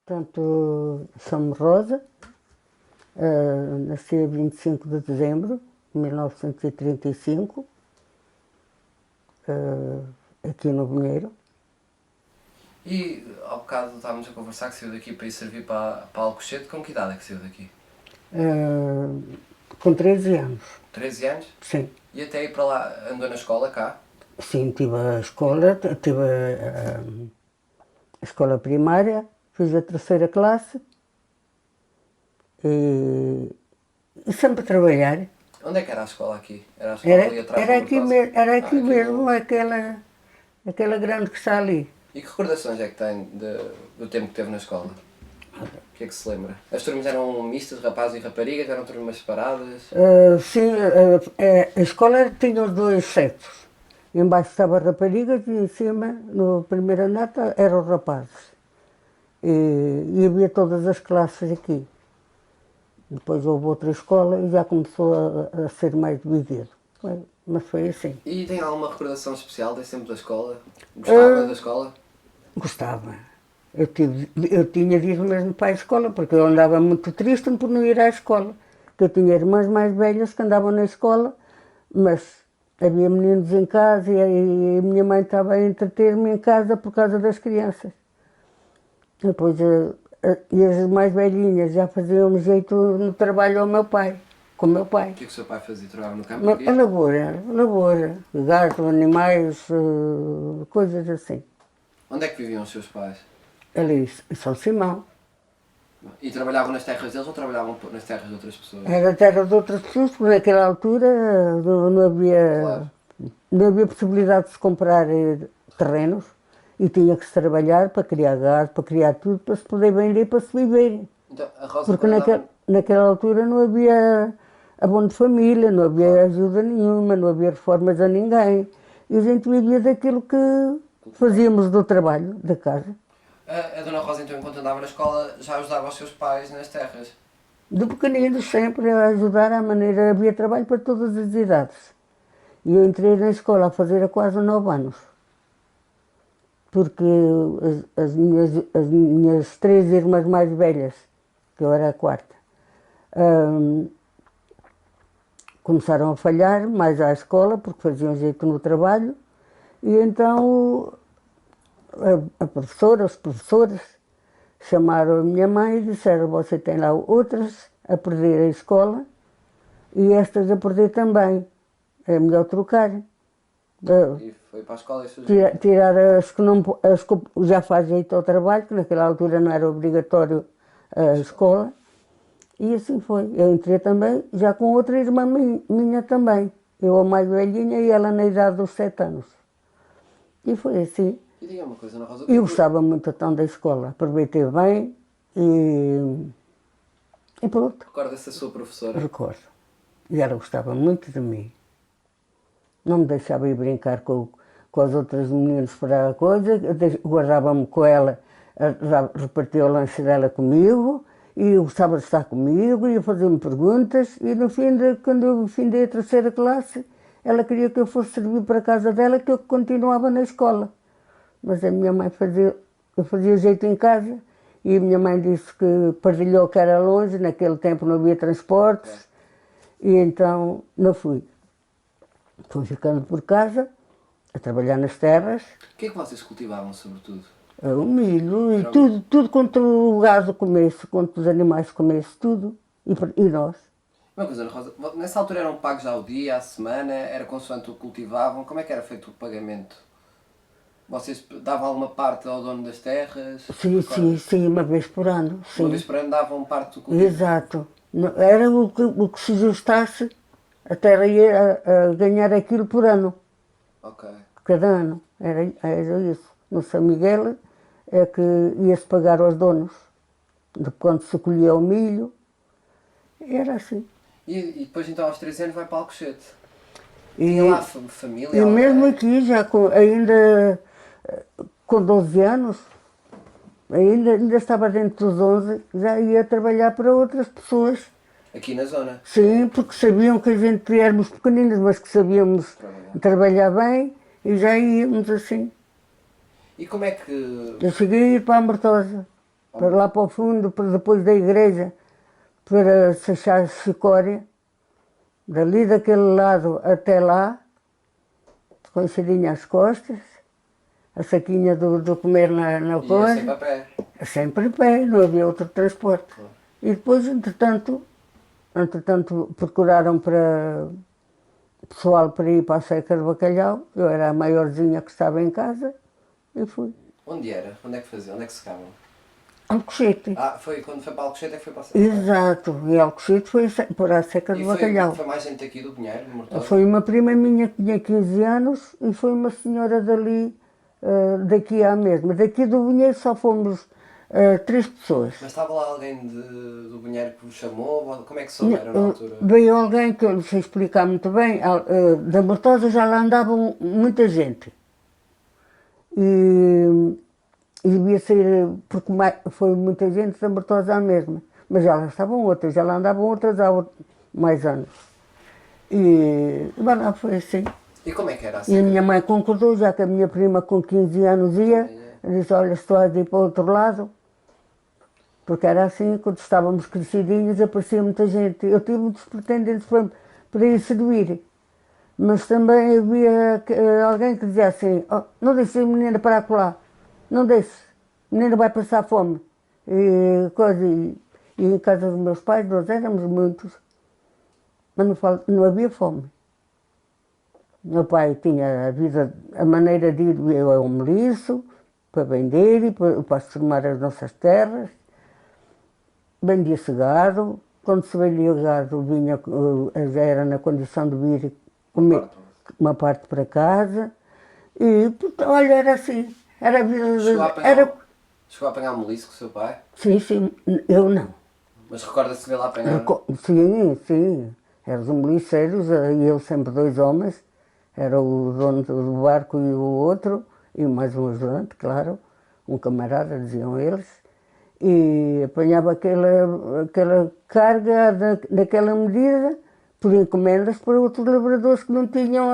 Portanto, chamo-me Rosa, nasci a 25 de dezembro de 1935, aqui no Vinheiro. E ao bocado estávamos a conversar que saiu daqui para ir servir para Alcochete. Com que idade é que saiu daqui? Com 13 anos, 13 anos? sim. E até ir para lá, andou na escola cá? Sim, tive a escola, tive a escola primária, fiz a terceira classe e sempre a trabalhar. Onde é que era a escola aqui? Era a escola ali atrás do Mortosa? Era aqui Aqui mesmo, no... aquela grande que está ali. E que recordações é que tem do tempo que teve na escola? O que é que se lembra? As turmas eram mistas, rapazes e raparigas? Eram turmas separadas? Sim, a escola tinha os dois sexos. Embaixo estava raparigas e em cima, no primeiro andar, eram os rapazes. E havia todas as classes aqui. Depois houve outra escola e já começou a ser mais dividido. Mas foi assim. E tem alguma recordação especial desse tempo da escola? Gostava da escola? Gostava. Eu tinha de ir mesmo para a escola, porque eu andava muito triste por não ir à escola. Porque eu tinha irmãs mais velhas que andavam na escola, mas havia meninos em casa e a minha mãe estava a entreter-me em casa por causa das crianças. Depois, e as mais velhinhas já faziam jeito no trabalho ao meu pai, com o meu pai. O que é que o seu pai fazia? Trabalhava no campo aqui? A lavoura, gado, animais, coisas assim. Onde é que viviam os seus pais? Ali em São Simão. E trabalhavam nas terras deles ou trabalhavam nas terras de outras pessoas? Era terra de outras pessoas, porque naquela altura não havia, Claro. não havia possibilidade de se comprar terrenos e tinha que se trabalhar para criar gado, para criar tudo, para se poder vender, para se viver. Então, a Rosa Porque quando andava... naquela altura não havia abono de família, não havia ajuda nenhuma, não havia reformas a ninguém. E a gente vivia daquilo que fazíamos do trabalho, da casa. A Dona Rosa, então, enquanto andava na escola, já ajudava os seus pais nas terras? De pequenino sempre a ajudar à maneira, havia trabalho para todas as idades. E eu entrei na escola a fazer há quase 9 anos. Porque as minhas 3 irmãs mais velhas, que eu era a quarta, começaram a falhar mais à escola, porque faziam jeito no trabalho, e então a professora, os professores, chamaram a minha mãe e disseram: você tem lá outras a perder a escola e estas a perder também. É melhor trocar. E foi para a escola e suas... Tirar as que já faz jeito ao trabalho, que naquela altura não era obrigatório a escola. E assim foi. Eu entrei também, já com outra irmã minha também. Eu a mais velhinha e ela na idade dos 7 anos. E foi assim. E diga uma coisa, Dona Rosa, Eu gostava muito então da escola. Aproveitei bem e pronto. recorda-se da sua professora? Recordo. E ela gostava muito de mim. Não me deixava ir brincar com as outras meninas para a coisa, guardava-me com ela, repartia o lanche dela comigo, e eu gostava de estar comigo, e fazia-me perguntas, e no fim quando eu findei a terceira classe, ela queria que eu fosse servir para a casa dela, que eu continuava na escola. Mas a minha mãe eu fazia jeito em casa, e a minha mãe disse que partilhou que era longe, naquele tempo não havia transportes, e então não fui. Fui ficando por casa, a trabalhar nas terras, O que é que vocês cultivavam, sobretudo? o milho e tudo quanto o gado comesse, quanto os animais comesse, tudo. E nós. Uma coisa, Dona Rosa, nessa altura eram pagos ao dia, à semana, era consoante o que cultivavam, como é que era feito o pagamento? Vocês davam alguma parte ao dono das terras? Sim, uma vez por ano. Uma Sim. vez por ano davam parte do cultivo? Exato. Era o que se justasse, a terra ia a ganhar aquilo por ano, Ok. cada ano. Era isso. No São Miguel é que ia-se pagar aos donos, de quando se colhia o milho. Era assim. E depois então aos 13 anos vai para Alcochete. E, Tinha lá família? e mesmo alguém? aqui, ainda com 12 anos, ainda estava dentro dos 11, já ia trabalhar para outras pessoas. Aqui na zona? Sim, porque sabiam que a gente éramos pequeninos, mas que sabíamos trabalhar bem e já íamos assim. E como é que... Eu cheguei a ir para a Mortosa. para lá para o fundo, para depois da igreja, para se achar Chicória, dali daquele lado até lá, com a enxadinha às costas, a saquinha do comer na E coisa. sempre a pé. Sempre a pé, não havia outro transporte. E depois, entretanto, procuraram para pessoal para ir para a Seca de Bacalhau. Eu era a maiorzinha que estava em casa e fui. Onde era? Onde é que fazia? Onde é que secavam? Alcochete. Ah, foi quando foi para Alcochete é que foi para a Seca. Exato, e Alcochete foi para a Seca de E Bacalhau. foi mais gente aqui do Pinheiro, no Mortosa? Foi uma prima minha que tinha 15 anos e foi uma senhora dali, daqui à mesma. Daqui do Vinheiro só fomos 3 pessoas. Mas estava lá alguém do Pinheiro que vos chamou? Como é que souberam na altura? Veio alguém que eu não sei explicar muito bem, da Mortosa já lá andavam muita gente. E devia ser, porque foi muita gente da Mortosa à mesma. Mas já lá estavam outras, já lá andavam outras há mais anos. E lá foi assim. E como é que era assim? E a minha mãe concordou, já que a minha prima com 15 anos ia, disse, olha, estou a ir para o outro lado. Porque era assim, quando estávamos crescidinhos, aparecia muita gente. Eu tive muitos pretendentes para ir servir. Mas também havia alguém que dizia assim, oh, não deixe a menina para acolá, não deixe, a menina vai passar fome. E em casa dos meus pais, nós éramos muitos, mas não havia fome. Meu pai tinha a maneira de ir ao Meliço, para vender e para se formar as nossas terras. Vendia-se gado, quando se vendia gado vinha, já era na condição de vir comer uma parte para casa. E, olha, era assim, era a vida... Chegou a apanhar meliço com o seu pai? Sim, eu não. Mas recorda-se de ver lá apanhar? Sim, eram os meliceiros, e eu sempre 2 homens, era o dono do barco e o outro, e mais um ajudante, claro, um camarada, diziam eles, e apanhava aquela carga daquela medida por encomendas para outros lavradores que não tinham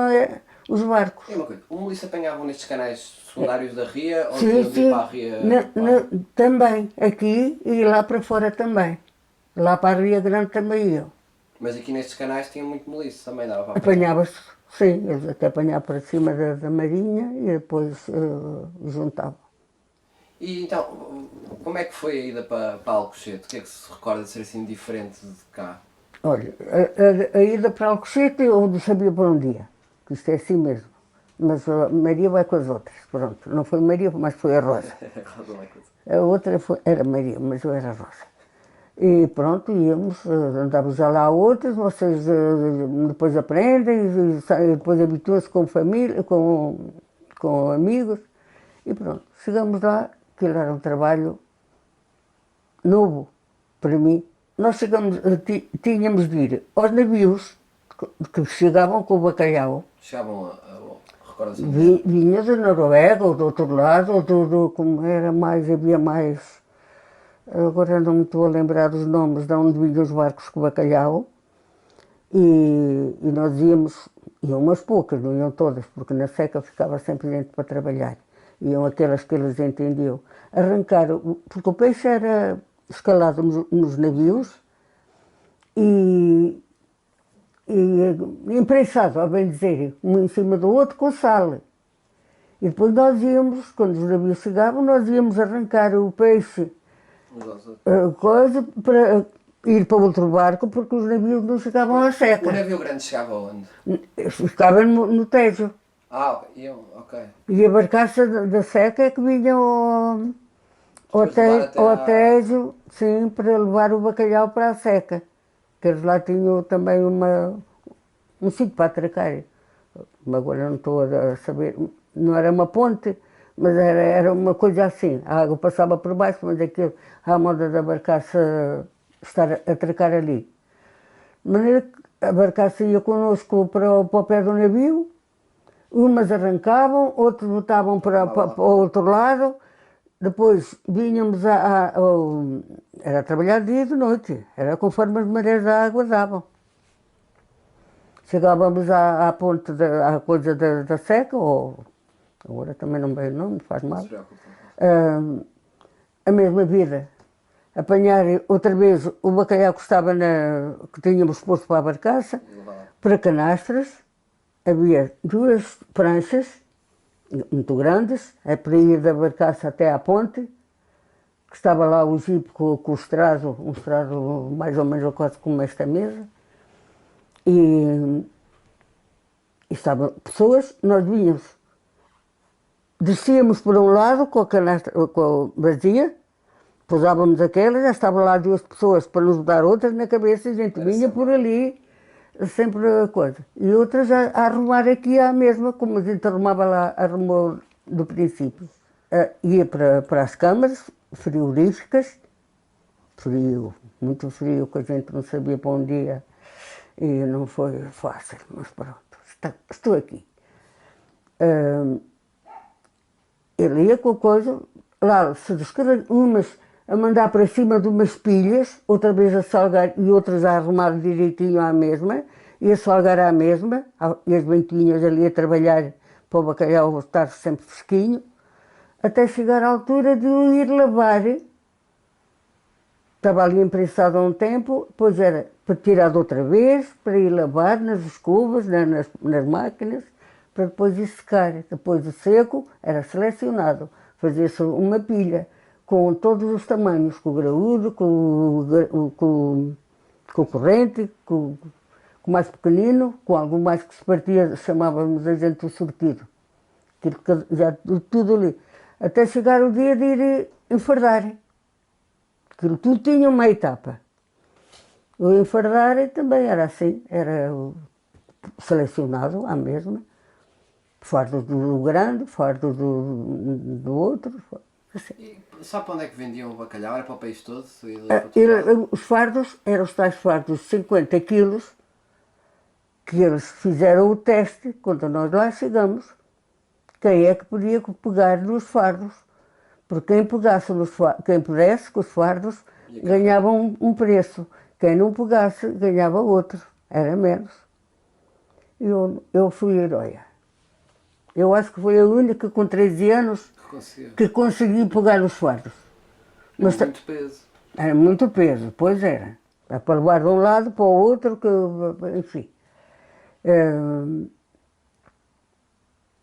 os barcos. E uma coisa, o meliço apanhavam nestes canais secundários da ria ou Sim, de ir para a ria? também, aqui e lá para fora também. Lá para a Ria Grande também iam. Mas aqui nestes canais tinha muito meliço, também dava para apanhar. Apanhava-se, sim, eles até apanhavam para cima da marinha e depois juntavam. E então, como é que foi a ida para Alcochete? O que é que se recorda de ser assim diferente de cá? Olha, a ida para Alcochete eu não sabia para onde ia, que isto é assim mesmo. Mas a Maria vai com as outras, pronto. Não foi Maria, mas foi a Rosa. A outra era Maria, mas eu era a Rosa. E pronto, íamos, andávamos já lá outras, vocês depois aprendem, e depois habituam-se com família, com amigos, e pronto. Chegamos lá, aquilo era um trabalho novo para mim. Nós tínhamos de ir aos navios que chegavam com o bacalhau. Chegavam recorda-se? Vinha da Noruega, ou do outro lado, ou como era mais, havia mais. Agora não me estou a lembrar os nomes de onde vinham os barcos com bacalhau. E nós iam umas poucas, não iam todas, porque na seca ficava sempre gente para trabalhar. Iam aquelas que eles entendiam. Porque o peixe era escalado nos navios e imprensado, a bem dizer, um em cima do outro com sal. E depois nós íamos, quando os navios chegavam, nós íamos arrancar o peixe, coisa, para ir para outro barco, porque os navios não chegavam à seca. O navio grande chegava aonde? Ficava no Tejo. Ah, ok. E a barcaça da seca é que vinha ao Tejo, sim, para levar o bacalhau para a seca. Que eles lá tinham também um sítio para atracar. Agora não estou a saber, não era uma ponte, mas era uma coisa assim. A água passava por baixo, mas aquilo, à moda da barcaça estar a atracar ali. De maneira que a barcaça ia connosco para o pé do navio, umas arrancavam, outros botavam para o outro lado, depois vinhamos era trabalhar dia e de noite, era conforme as marés da água davam. Chegávamos à ponte, à coisa da seca, ou agora também não veio o nome, não faz mal. A mesma vida, apanhar outra vez o bacalhau que estava que tínhamos posto para a barcaça, para canastras. Havia duas pranchas muito grandes, é para ir da barcaça até à ponte, que estava lá o jipe com o estrado, um estrado mais ou menos quase como esta mesa, e estavam pessoas, nós vinhamos, descíamos por um lado com a canastra com a vazia, pousávamos aquela, já estavam lá duas pessoas para nos dar outras na cabeça, e a gente vinha por ali, sempre a coisa. E outras a arrumar aqui à mesma, como a gente arrumava lá, arrumou do princípio. Ia para as câmaras frigoríficas, frio, muito frio, que a gente não sabia para onde ia, e não foi fácil, mas pronto, estou aqui. Ele ia com a coisa, lá se descreve umas a mandar para cima de umas pilhas, outra vez a salgar e outras a arrumar direitinho à mesma, e a salgar à mesma, e as ventoinhas ali a trabalhar para o bacalhau estar sempre fresquinho, até chegar à altura de eu ir lavar. Estava ali imprensado há um tempo, depois era para tirar de outra vez, para ir lavar nas escovas, nas máquinas, para depois ir secar. Depois de seco, era selecionado, fazia-se uma pilha, com todos os tamanhos, com o graúdo, com o corrente, com o mais pequenino, com algo mais que se partia, chamávamos a gente o sortido. Já tudo ali. Até chegar o dia de ir enfardar. Aquilo tudo tinha uma etapa. O enfardar também era assim, era selecionado à mesma. Fardo do grande, fardo do outro. Assim. E sabe para onde é que vendiam o bacalhau? Era para o país todo? Os fardos eram os tais fardos de 50 quilos, que eles fizeram o teste quando nós lá chegamos. Quem é que podia pegar nos fardos? Porque quem pudesse com os fardos ganhava um preço. Quem não pegasse ganhava outro, era menos. Eu fui heroia. Eu acho que foi a única com 13 anos que consegui pegar os fardos. Mas muito peso. Era muito peso, pois era. Era para levar de um lado para o outro, enfim.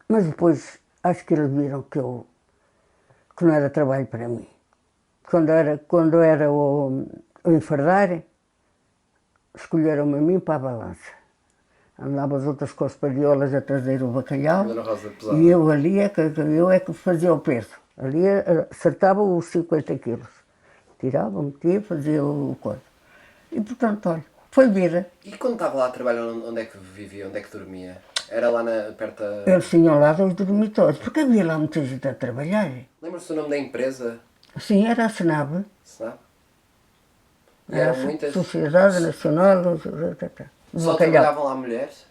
Mas depois acho que eles viram que não era trabalho para mim. Quando era o enfardar, escolheram-me a mim para a balança. Andavam as outras com as padiolas a trazer o bacalhau e eu ali é que fazia o peso. Ali acertava os 50 quilos. Tirava, metia, fazia o coisa. E portanto, olha, foi vida. E quando estava lá a trabalhar, onde é que vivia, onde é que dormia? Era lá perto da... Eles tinham lá os dormitórios, porque havia lá muita gente a trabalhar. Lembra-se do nome da empresa? Sim, era a SENAB. SENAB? E eram muitas... Sociedade Nacional... Só trabalhavam lá mulheres?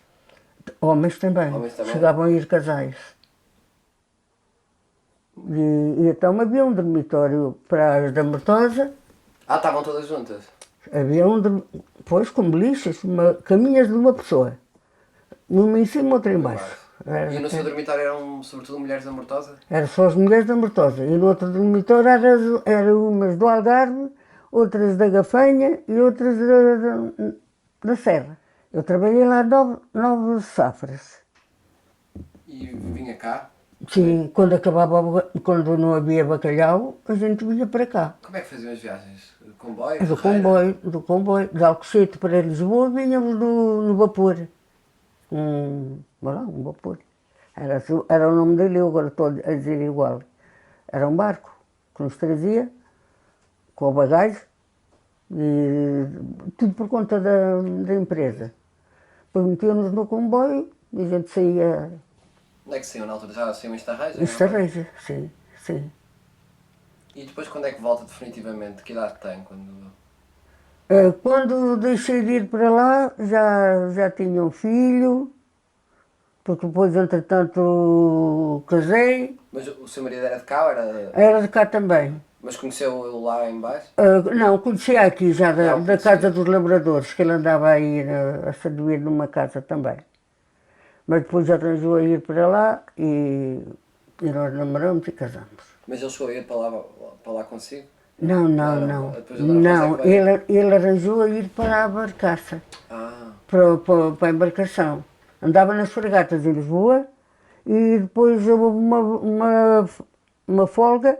Homens também. Chegavam a ir casais. E então havia um dormitório para as da Mortosa. Estavam todas juntas? Havia pois com beliches, caminhas de uma pessoa. Uma em cima, outra em baixo. E no seu dormitório eram sobretudo mulheres da Mortosa? Eram só as mulheres da Mortosa. E no outro dormitório eram umas do Algarve, outras da Gafanha e outras da Serra. Eu trabalhei lá 9 safras. E vinha cá? Sim, quando não havia bacalhau, a gente vinha para cá. Como é que faziam as viagens? Comboio? Do comboio. De Alcochete para Lisboa vinhamos no vapor. Um vapor. Era o nome dele, eu agora estou a dizer igual. Era um barco que nos trazia, com a bagagem, e tudo por conta da empresa. Depois metiam-nos no comboio e a gente saía... Onde é que saiam na altura? Já saiam em Estarreja? Em Estarreja, sim, sim. E depois quando é que volta definitivamente? Que idade tem? Quando deixei de ir para lá, já tinha um filho, porque depois, entretanto, casei. Mas o seu marido era de cá ou era... Era de cá também. Mas conheceu-o lá em baixo? Não, conhecia aqui já da Casa dos Labradores, que ele andava aí a servir numa casa também. Mas depois arranjou a ir para lá e nós namoramos e casamos. Mas ele chegou a ir para lá consigo? Não, não, Não, não. depois a Dona Rosa é Não, que veio. ele arranjou a ir para a barcaça, Ah, para a embarcação. Andava nas fregatas em Lisboa e depois houve uma folga,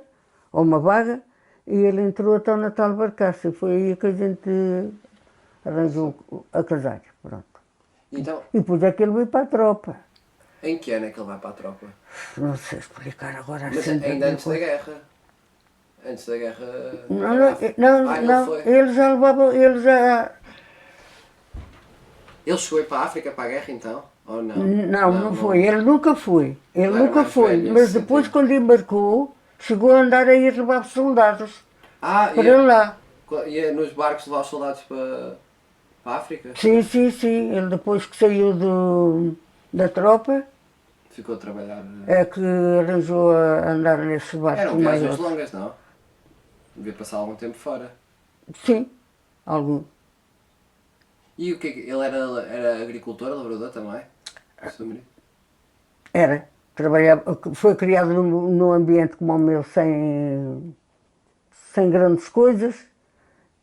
ou uma vaga, e ele entrou até na tal barcaça. E foi aí que a gente arranjou a casar. Pronto. então, E depois é que ele veio para a tropa. em que ano é que ele vai para a tropa? Não sei explicar agora Mas assim. ainda antes da guerra. Antes da guerra. Não, não, não, Ah, ele não, foi. ele já levava, ele já. Ele chegou a ir para a África para a guerra então? Ou não? Não foi, ele nunca foi. Ele Não era nunca mais foi, velho, mas nesse depois sentido. quando embarcou, chegou a andar aí a levar soldados Ah, para lá. ia nos barcos levar os soldados para a África? Sim, sim, sim. Ele depois que saiu da tropa, Ficou a trabalhar. é que arranjou a andar nesses barcos Eram viagens maiores. longas, não? Devia passar algum tempo fora. Sim, algum. E o que é que ele era agricultor, lavrador também? O seu marido? Era. Trabalhava, foi criado num ambiente como o meu, sem grandes coisas.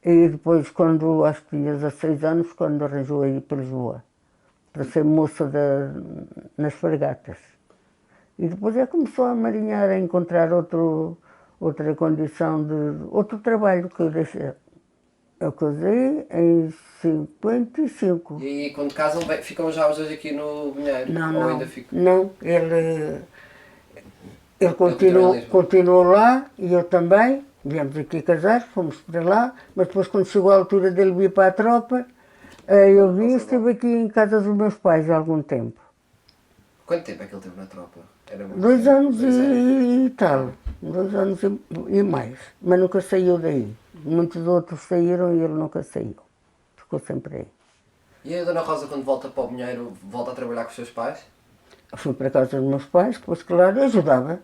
E depois, quando acho que tinha 16 anos, quando arranjou aí para Lisboa, para ser moça nas fregatas. E depois é que começou a marinhar, a encontrar outra condição de outro trabalho que eu deixei. Eu casei em 55. E aí, quando casam, ficam já os dois aqui no Vinheiro? Não, Ou não, ainda ficam? não. Ele continua em Lisboa. continuou lá e eu também. Viemos aqui casar, fomos para lá, mas depois quando chegou a altura dele vir para a tropa, eu vim e estive aqui em casa dos meus pais há algum tempo. Quanto tempo é que ele teve na tropa? Era muito 2 tempo. anos 2 anos. e tal. 2 anos e mais. Mas nunca saiu daí. Muitos outros saíram e ele nunca saiu. Ficou sempre aí. E a Dona Rosa, quando volta para o Vinheiro, volta a trabalhar com os seus pais? Fui para casa dos meus pais, depois, claro, ajudava.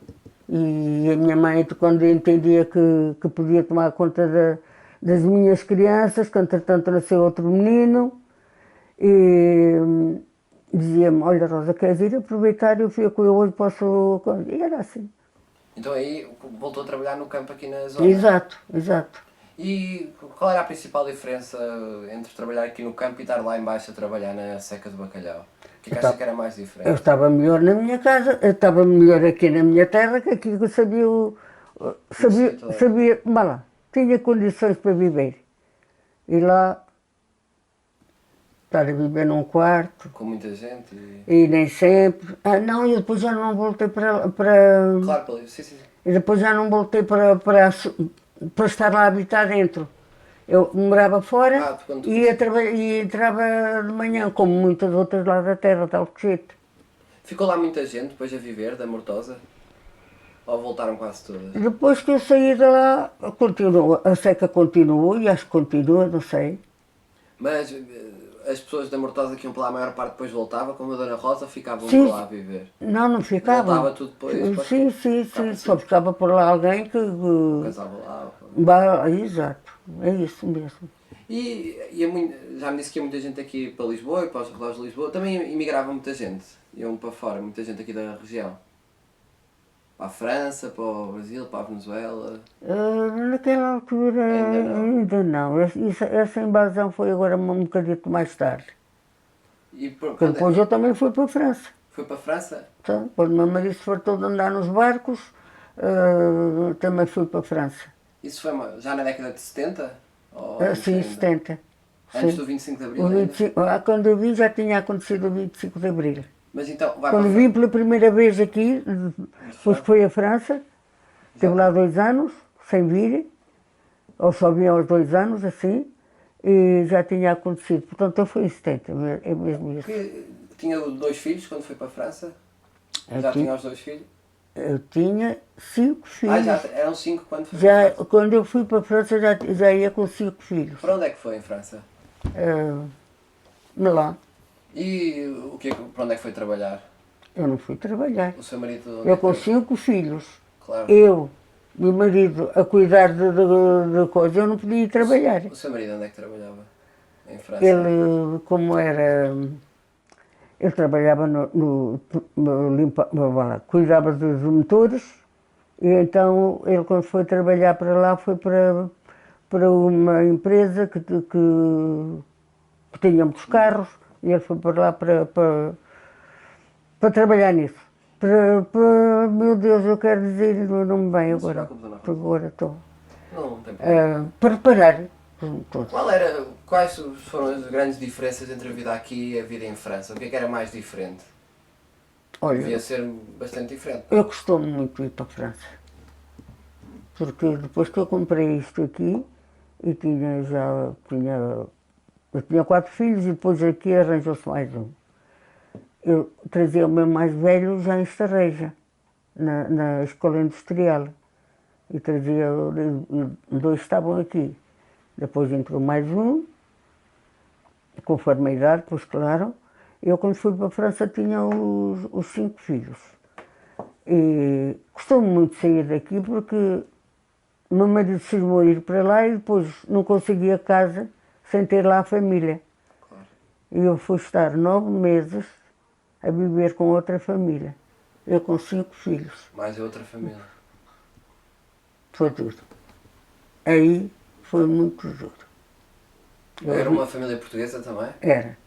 E a minha mãe, quando entendia que podia tomar conta das minhas crianças, que entretanto nasceu outro menino, e dizia-me, olha Rosa, queres ir aproveitar? Eu hoje posso... E era assim. Então aí voltou a trabalhar no campo aqui na zona? Exato, exato. E qual era a principal diferença entre trabalhar aqui no campo e estar lá embaixo a trabalhar na seca do bacalhau? O que é que acha que era mais Eu diferente? estava melhor na minha casa, eu estava melhor aqui na minha terra, que aqui eu sabia, vá lá, tinha condições para viver. E lá, estar a viver num quarto, Com muita gente e... e nem sempre. Ah, não, e depois já não voltei Claro, sim, sim, sim. e depois já não voltei para estar lá a habitar dentro. Eu morava fora quando tu e e entrava de manhã, como muitas outras lá da terra, de Alcochete. Ficou lá muita gente depois a viver da Mortosa? Ou voltaram quase todas? Depois que eu saí de lá, a seca continuou, e acho que continua, não sei. Mas as pessoas da Mortosa que iam para lá a maior parte depois voltava, como a Dona Rosa, ficavam Sim, por lá a viver. não ficava. Voltava tudo depois? Sim, só ficava por lá alguém que... Casava lá. Exato, é isso mesmo. E já me disse que ia muita gente aqui para Lisboa e para os arredores de Lisboa. Também imigrava muita gente. Iam para fora, muita gente aqui da região. Para a França, para o Brasil, para a Venezuela. Naquela altura ainda não. Essa invasão foi agora um bocadito mais tarde. E Porque depois eu também fui para a França. Foi para a França? Então, quando o meu marido se fartou de andar nos barcos, também fui para a França. Isso foi já na década de 70? Ou Sim, ainda? 70. Antes Sim. do 25 de Abril ainda? Quando eu vim já tinha acontecido o 25 de Abril. Mas então, vai Quando para a vim pela primeira vez aqui, depois que foi a França, estive lá 2 anos, sem vir, ou só vim aos 2 anos, assim, e já tinha acontecido. Portanto, eu fui em 70, é mesmo isso. Porque tinha 2 filhos quando foi para a França? Já tinha os 2 filhos? Eu tinha 5 filhos. Já eram 5 quando foi para a França? Quando eu fui para a França já ia com 5 filhos. Para onde é que foi em França? Lá. E para onde é que foi trabalhar? Eu não fui trabalhar. O seu marido... Eu com 5 filhos. Claro. Eu, meu marido, a cuidar de coisas, eu não podia ir trabalhar. O seu marido onde é que trabalhava? Em França? Ele, como era... Ele trabalhava cuidava dos motores E então ele quando foi trabalhar para lá foi para uma empresa que tinha muitos carros e ele foi para lá para trabalhar nisso. Meu Deus, eu quero dizer o nome bem Não se agora, preocupe, dona porque Rosa. agora estou. Não tem problema. Para reparar tudo. Quais foram as grandes diferenças entre a vida aqui e a vida em França? O que é que era mais diferente? Olha, Devia ser bastante diferente. eu costumo muito ir para a França, porque depois que eu comprei isto aqui e eu tinha 4 filhos e depois aqui arranjou-se mais um. Eu trazia o meu mais velho já em Estarreja, na escola industrial. E trazia, dois estavam aqui. Depois entrou mais um, conforme a idade, pois claro. Eu quando fui para a França tinha os 5 filhos. E costumo muito sair daqui porque o meu marido cismou ir para lá e depois não conseguia casa sem ter lá a família. Claro. E eu fui estar 9 meses a viver com outra família. Eu com 5 filhos. Mais a outra família. Foi tudo. Aí foi muito duro. Era uma família portuguesa também? Era.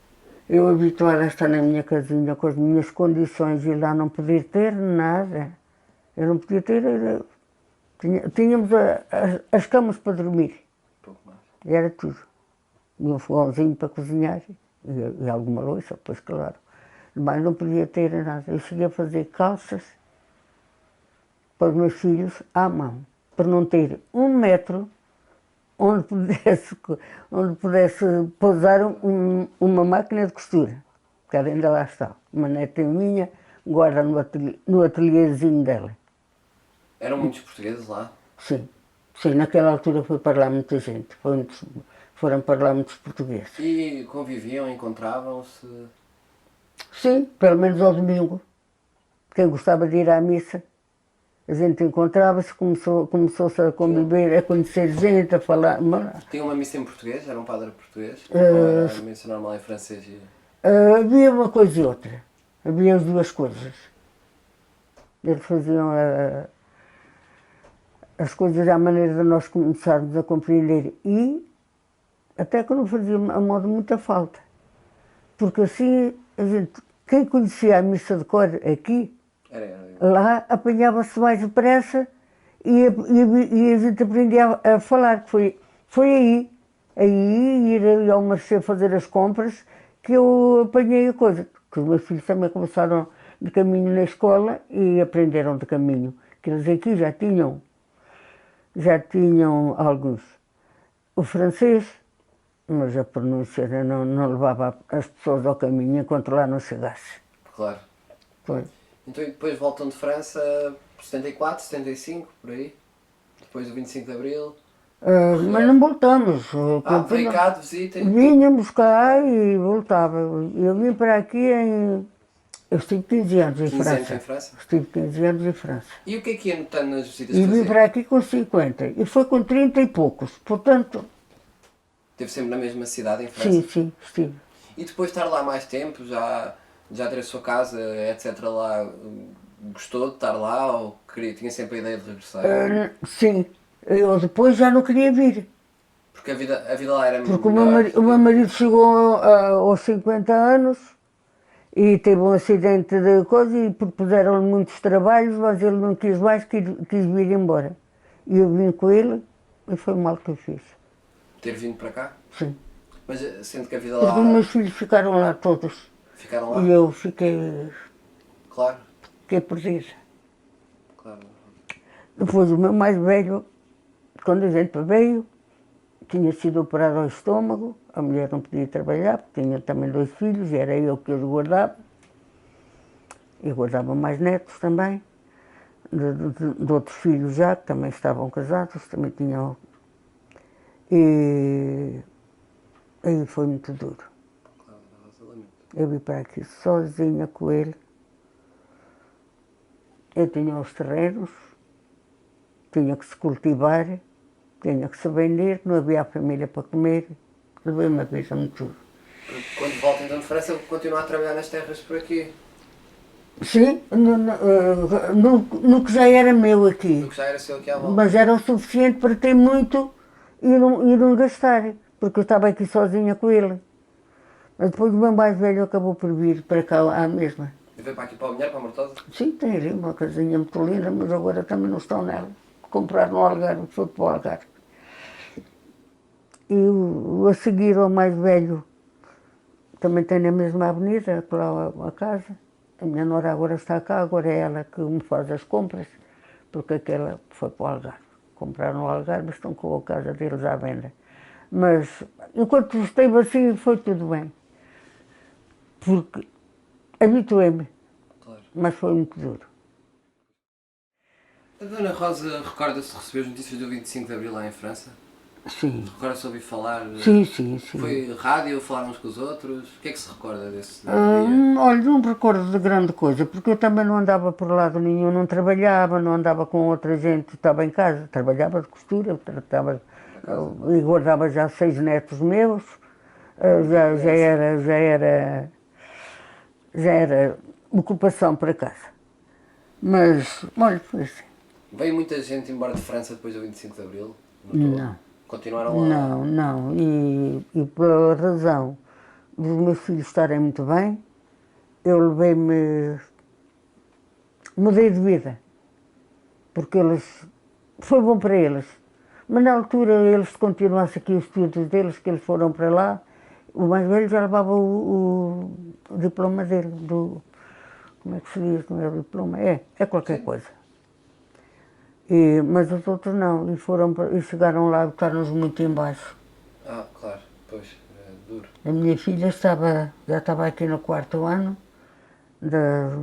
Eu habituada a estar na minha casinha com as minhas condições e lá não poder ter nada. Eu não podia ter. Tínhamos as camas para dormir. Pouco mais. Era tudo. E um fogãozinho para cozinhar e alguma louça, pois claro. Mas não podia ter nada. Eu cheguei a fazer calças para os meus filhos à mão, para não ter 1 metro onde pudesse pousar uma máquina de costura, que ainda lá está. Uma neta minha guarda no ateliêzinho dela. Eram muitos portugueses lá? Sim, sim, naquela altura foi para lá muita gente, foram para lá muitos portugueses. E conviviam, encontravam-se? Sim, pelo menos ao domingo. Quem gostava de ir à missa, a gente encontrava-se, começou-se a conviver, a conhecer gente, a falar. Tinha uma missa em português? Era um padre português? Ou era a missa normal em francês? Havia uma coisa e outra. Havia as duas coisas. Eles faziam as coisas à maneira de nós começarmos a compreender e até que não fazia a modo muita falta. Porque assim, quem conhecia a missa de cor aqui, lá apanhava-se mais depressa e a gente aprendia a falar. Foi aí ir ao Marché fazer as compras que eu apanhei a coisa. Que os meus filhos também começaram de caminho na escola e aprenderam de caminho. Que eles aqui já tinham alguns. O francês, mas a pronúncia não levava as pessoas ao caminho enquanto lá não chegasse. Claro. Foi. Então depois voltam de França 74, 75, por aí? Depois do 25 de Abril? Mas não voltamos. Vem cá de visita e... Vínhamos cá e voltava. Eu vim para aqui Eu estive 15 anos em 15 França. anos em França? Estive 15 anos em França. E o que é que ia notando nas visitas E que vim fazia? para aqui com 50. E foi com 30 e poucos. Portanto, Esteve sempre na mesma cidade em França? sim, estive. E depois de estar lá mais tempo, já ter a sua casa, etc. lá, gostou de estar lá ou tinha sempre a ideia de regressar? Sim. Eu depois já não queria vir. Porque a vida lá era Porque melhor? o meu marido chegou aos 50 anos e teve um acidente de coisa e propuseram-lhe muitos trabalhos, mas ele não quis mais, quis vir embora. E eu vim com ele e foi mal que eu fiz. Ter vindo para cá? Sim. Mas sendo que a vida Porque os lá... meus filhos ficaram lá todos. Ficaram lá? E eu fiquei Claro. perdida. Claro. Depois o meu mais velho, quando a gente veio, tinha sido operado ao estômago, a mulher não podia trabalhar, porque tinha também 2 filhos, e era eu que os guardava. E guardava mais netos também, de outros filhos já, que também estavam casados, também tinham... E aí foi muito duro. Eu vim para aqui sozinha com ele. Eu tinha os terrenos, tinha que se cultivar, tinha que se vender, não havia a família para comer. Levei uma vez muito duro. Quando volta então de França, continua a trabalhar nas terras por aqui? Sim, no que já era meu aqui. Do que já era seu aqui à volta. Mas era o suficiente para ter muito e não gastar, porque eu estava aqui sozinha com ele. Mas depois o meu mais velho acabou por vir para cá à mesma. E veio para aqui para o Milhar, para a Mortosa? Sim, tem ali uma casinha muito linda, mas agora também não estão nela. Compraram no Algarve, foi para o Algarve. E a seguir ao mais velho, também tem na mesma avenida, lá a casa. A minha nora agora está cá, agora é ela que me faz as compras, porque aquela foi para o Algarve. Compraram no Algarve, estão com a casa deles à venda. Mas enquanto esteve assim, foi tudo bem. Porque habituei-me, Claro. mas foi muito duro. A Dona Rosa recorda-se de receber as notícias do 25 de Abril lá em França? Sim, Recorda-se de ouvir falar? sim, sim, sim. Foi rádio, falaram uns com os outros? O que é que se recorda desse dia? Olha, não me recordo de grande coisa, porque eu também não andava por lado nenhum, não trabalhava, não andava com outra gente, estava em casa, trabalhava de costura, tratava, e guardava já 6 netos meus, já era ocupação para casa. Mas, olha, foi assim. Veio muita gente embora de França depois do 25 de Abril? Não. Continuaram lá? Não, não, e pela razão dos meus filhos estarem muito bem, eu mudei de vida, porque foi bom para eles. Mas na altura eles continuassem aqui os estudos deles, que eles foram para lá, o mais velho já levava o diploma dele, como é que se diz, não é o diploma? É qualquer Sim. coisa. Mas os outros não, e chegaram lá e botaram-nos muito em baixo. Ah, claro, pois, é duro. A minha filha já estava aqui no 4º ano da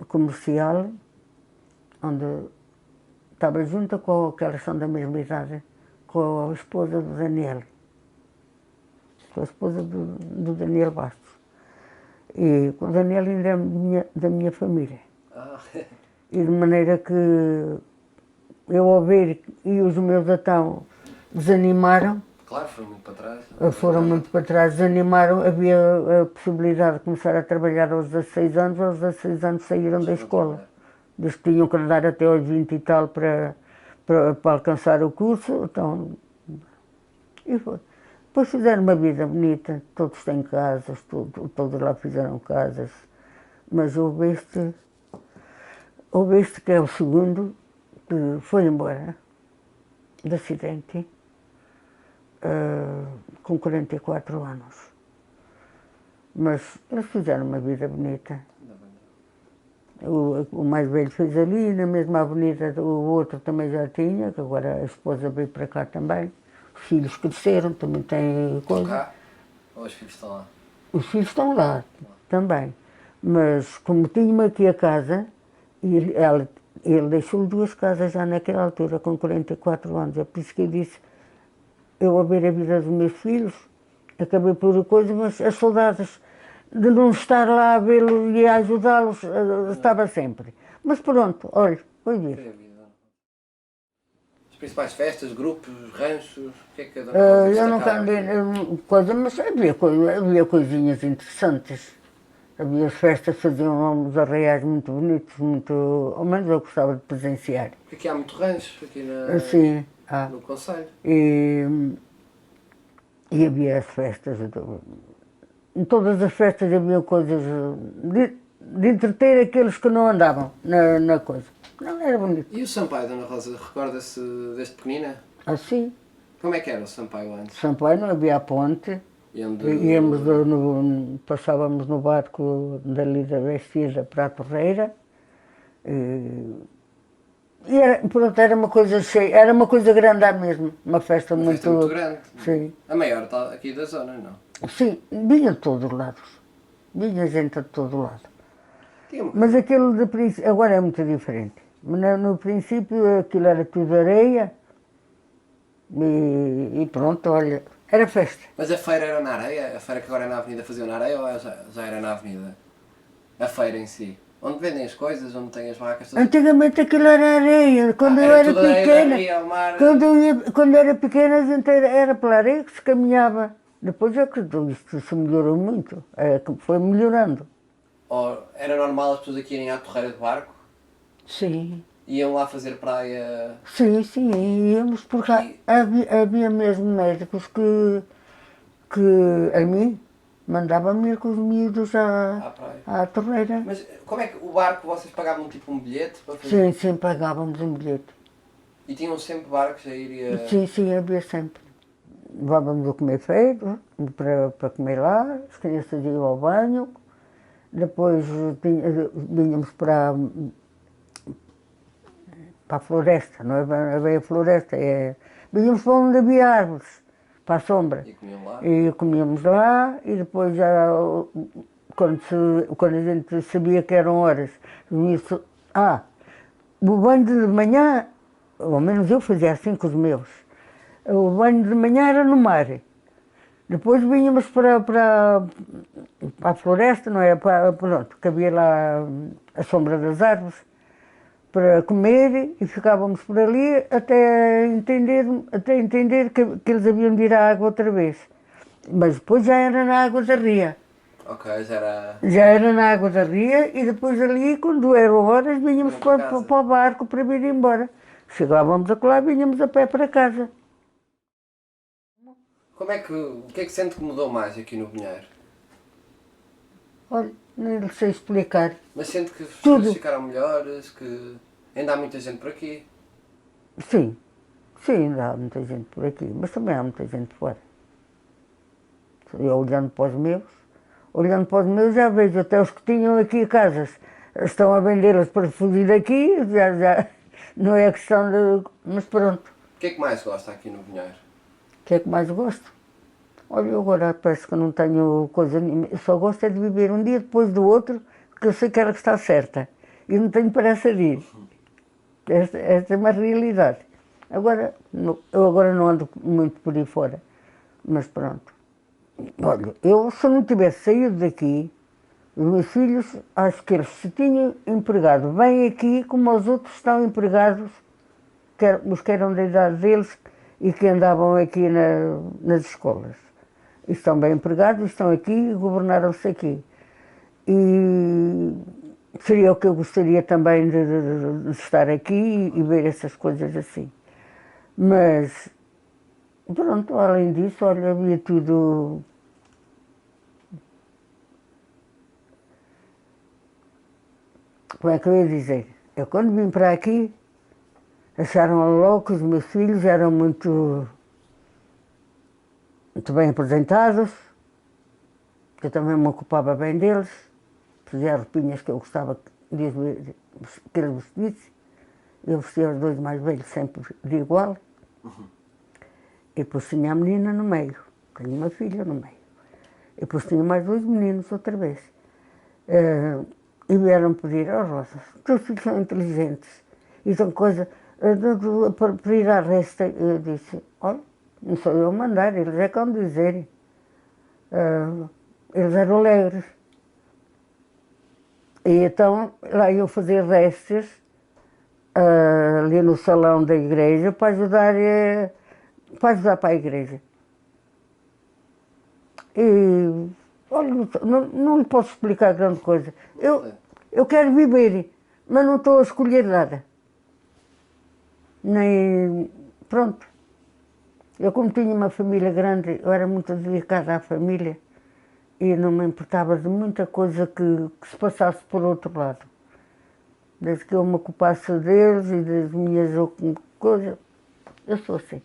comercial, onde estava junto com aquelas que são da mesma idade, com a esposa do Daniel, com a esposa do Daniel Bastos. E o Daniel ainda é da minha família. Ah, E de maneira que eu ao ver e os meus então desanimaram, claro, foram muito para trás. foram muito para trás, desanimaram, havia a possibilidade de começar a trabalhar aos 16 anos, aos 16 anos saíram da escola. Eles tinham que andar até aos 20 e tal para alcançar o curso, então, e foi. Depois fizeram uma vida bonita, todos têm casas, todos lá fizeram casas, mas houve este que é o segundo, que foi embora de acidente, com 44 anos. Mas eles fizeram uma vida bonita. O mais velho fez ali, na mesma avenida o outro também já tinha, que agora a esposa veio para cá também. Os filhos cresceram, também têm Estão coisa. cá? Ou os filhos estão lá? Os filhos estão lá também. Mas como tinha aqui a casa, ele deixou 2 casas já naquela altura, com 44 anos. É por isso que eu disse, eu a ver a vida dos meus filhos, acabei por coisa, mas as saudades de não estar lá a vê-los e a ajudá-los, estava sempre. Mas pronto, olha, foi Foi isso. a vida. As principais festas, grupos, ranchos, o que é que a Dona Rosa Eu não destacava? andei coisa, mas havia coisinhas interessantes. Havia as festas, faziam uns arraiais muito bonitos, muito, ao menos eu gostava de presenciar. Aqui há muito rancho, aqui Assim, no Conselho. e havia as festas, em todas as festas havia coisas de entreter aqueles que não andavam na coisa. Não, era bonito. E o Sampaio, Dona Rosa, recorda-se desde pequenina? Assim, Como é que era o Sampaio antes? Sampaio não havia a ponte, E onde... passávamos no barco dali da Vestida para a Torreira, e pronto, era uma coisa cheia, era uma coisa grande mesmo, uma festa Uma muito... festa muito grande. Sim. A maior aqui da zona, não? Sim, vinha de todos os lados, vinha gente de todo lado. Tinha uma Mas aquilo de princípio, agora é muito diferente. No princípio aquilo era tudo areia e pronto, olha, era festa. Mas a feira era na areia? A feira que agora é na avenida fazia na areia ou já era na avenida? A feira em si? Onde vendem as coisas, onde tem as vacas? Todas... Antigamente aquilo era areia, quando eu era era tudo areia, pequena, rio, ao mar. quando eu era pequena a gente era pela areia que se caminhava. Depois é que isto se melhorou muito, foi melhorando. Ou era normal as pessoas aqui irem à torreira de barco? Sim. Iam lá fazer praia? Sim, sim, íamos porque E- havia mesmo médicos que a mim mandavam-me ir com os miúdos À praia. à torreira. Mas como é que o barco, vocês pagavam tipo um bilhete para fazer? Sim, sim, pagávamos um bilhete. E tinham sempre barcos a ir e a... Sim, sim, havia sempre. Levávamos o comer feito para comer lá, as crianças iam ao banho, depois vinhamos para a floresta, não é bem a floresta, vinhamos para onde havia árvores, para a sombra. E comiam lá? E comíamos lá e depois já, quando a gente sabia que eram horas, o banho de manhã, ao menos eu fazia assim com os meus, o banho de manhã era no mar. Depois vinhamos para a floresta, não é? Pronto, que havia lá a sombra das árvores, para comer e ficávamos por ali até entender que eles haviam de ir à água outra vez. Mas depois já era na água da ria. Ok, já era... Já era na água da ria e depois ali, quando eram horas, vinhamos Iam para para casa. o barco para vir embora. Chegávamos a lá, vinhamos a pé para casa. O que é que sente que mudou mais aqui no Pinheiro? Olha, nem sei explicar. Mas sente que as Tudo. coisas ficaram melhores, que ainda há muita gente por aqui? Sim, sim, ainda há muita gente por aqui, mas também há muita gente fora. Eu olhando para os meus já vejo até os que tinham aqui casas, estão a vendê-las para fugir daqui, já, não é questão de... Mas pronto, O que é que mais gosta aqui no Pinheiro? o que é que mais gosto? Olha, eu agora parece que não tenho coisa nenhuma, eu só gosto é de viver um dia depois do outro, porque eu sei que ela está certa, e não tenho pressa de ir. Esta é uma realidade. Agora, eu agora não ando muito por aí fora, mas pronto. Olha, eu se não tivesse saído daqui, os meus filhos, acho que eles se tinham empregado bem aqui, como os outros estão empregados, os que eram da idade deles e que andavam aqui nas escolas. E estão bem empregados, estão aqui e governaram-se aqui. E seria o que eu gostaria também de estar aqui e ver essas coisas assim. Mas, pronto, além disso, olha, havia tudo. Como é que eu ia dizer? Eu quando vim para aqui, acharam logo que os meus filhos eram muito bem apresentados, que eu também me ocupava bem deles, fazia as roupinhas que eu gostava que eles vestissem. Eu vestia os dois mais velhos sempre de igual. E depois tinha a menina no meio, tenho uma filha no meio. E depois tinha mais dois meninos outra vez. E vieram pedir, oh Rosa, os teus filhos são inteligentes e são coisa, para ir à resta. Eu disse, olha, não sou eu a mandar, eles é que vão dizer. Eles eram alegres. E então lá eu fazia restas ali no salão da igreja para ajudar para a igreja. E olha, não lhe posso explicar grande coisa. Eu quero viver, mas não estou a escolher nada. Nem. Pronto. Eu, como tinha uma família grande, eu era muito dedicada à família e não me importava de muita coisa que se passasse por outro lado. Desde que eu me ocupasse deles e das minhas coisas, eu sou assim.